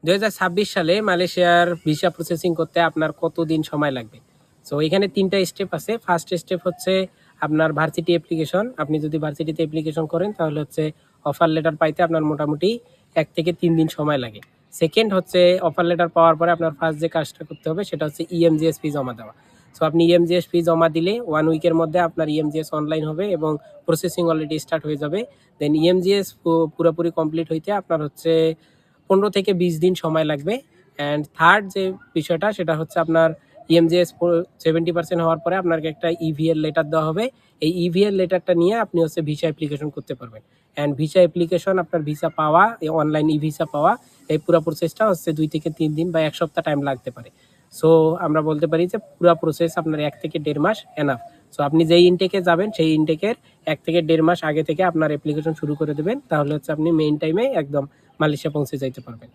2026 সালে মালয়েশিয়ার visa processing করতে আপনার কতদিন সময় লাগবে? সো এখানে ৩ টা স্টেপ আছে। ফার্স্ট স্টেপ হচ্ছে আপনার ভার্সিটি অ্যাপ্লিকেশন। আপনি যদি ভার্সিটিতে অ্যাপ্লিকেশন করেন তাহলে হচ্ছে অফার লেটার পাইতে আপনার মোটামুটি ১ থেকে ৩ দিন সময় লাগে। সেকেন্ড হচ্ছে অফার লেটার পাওয়ার পরে আপনার ফার্স্ট যে কাজটা করতে হবে সেটা হচ্ছে ইএমজিএস ফি জমা দেওয়া। সো আপনি ইএমজিএস ফি জমা দিলে 1 উইকের মধ্যে আপনার ইএমজিএস অনলাইন হবে এবং প্রসেসিং অলরেডি স্টার্ট হয়ে যাবে। দেন ইএমজিএস পুরোপুরি কমপ্লিট হইতে আপনার হচ্ছে ১৫ থেকে ২০ দিন সময় লাগবে। অ্যান্ড থার্ড যে বিষয়টা সেটা হচ্ছে আপনার ইএমজিএস 70% হওয়ার পরে আপনাকে একটা ইভিএল লেটার দেওয়া হবে। এই ইভিএল লেটারটা নিয়ে আপনি হচ্ছে ভিসা অ্যাপ্লিকেশন করতে পারবেন। অ্যান্ড ভিসা অ্যাপ্লিকেশন আপনার ভিসা পাওয়া, অনলাইন ই-ভিসা পাওয়া, এই পুরা প্রসেসটা হচ্ছে ২ থেকে ৩ দিন বা ১ সপ্তাহ টাইম লাগতে পারে। সো আমরা বলতে পারি যে পুরা প্রসেস আপনার ১ থেকে ১.৫ মাস এনাফ। সো আপনি যেই ইনটেকে যাবেন সেই ইনটেকের ১ থেকে ১.৫ মাস আগে থেকে আপনার অ্যাপ্লিকেশন শুরু করে দেবেন। তাহলে হচ্ছে আপনি মেইন টাইমে একদম মালয়েশিয়া পৌঁছে যাইতে পারবেন।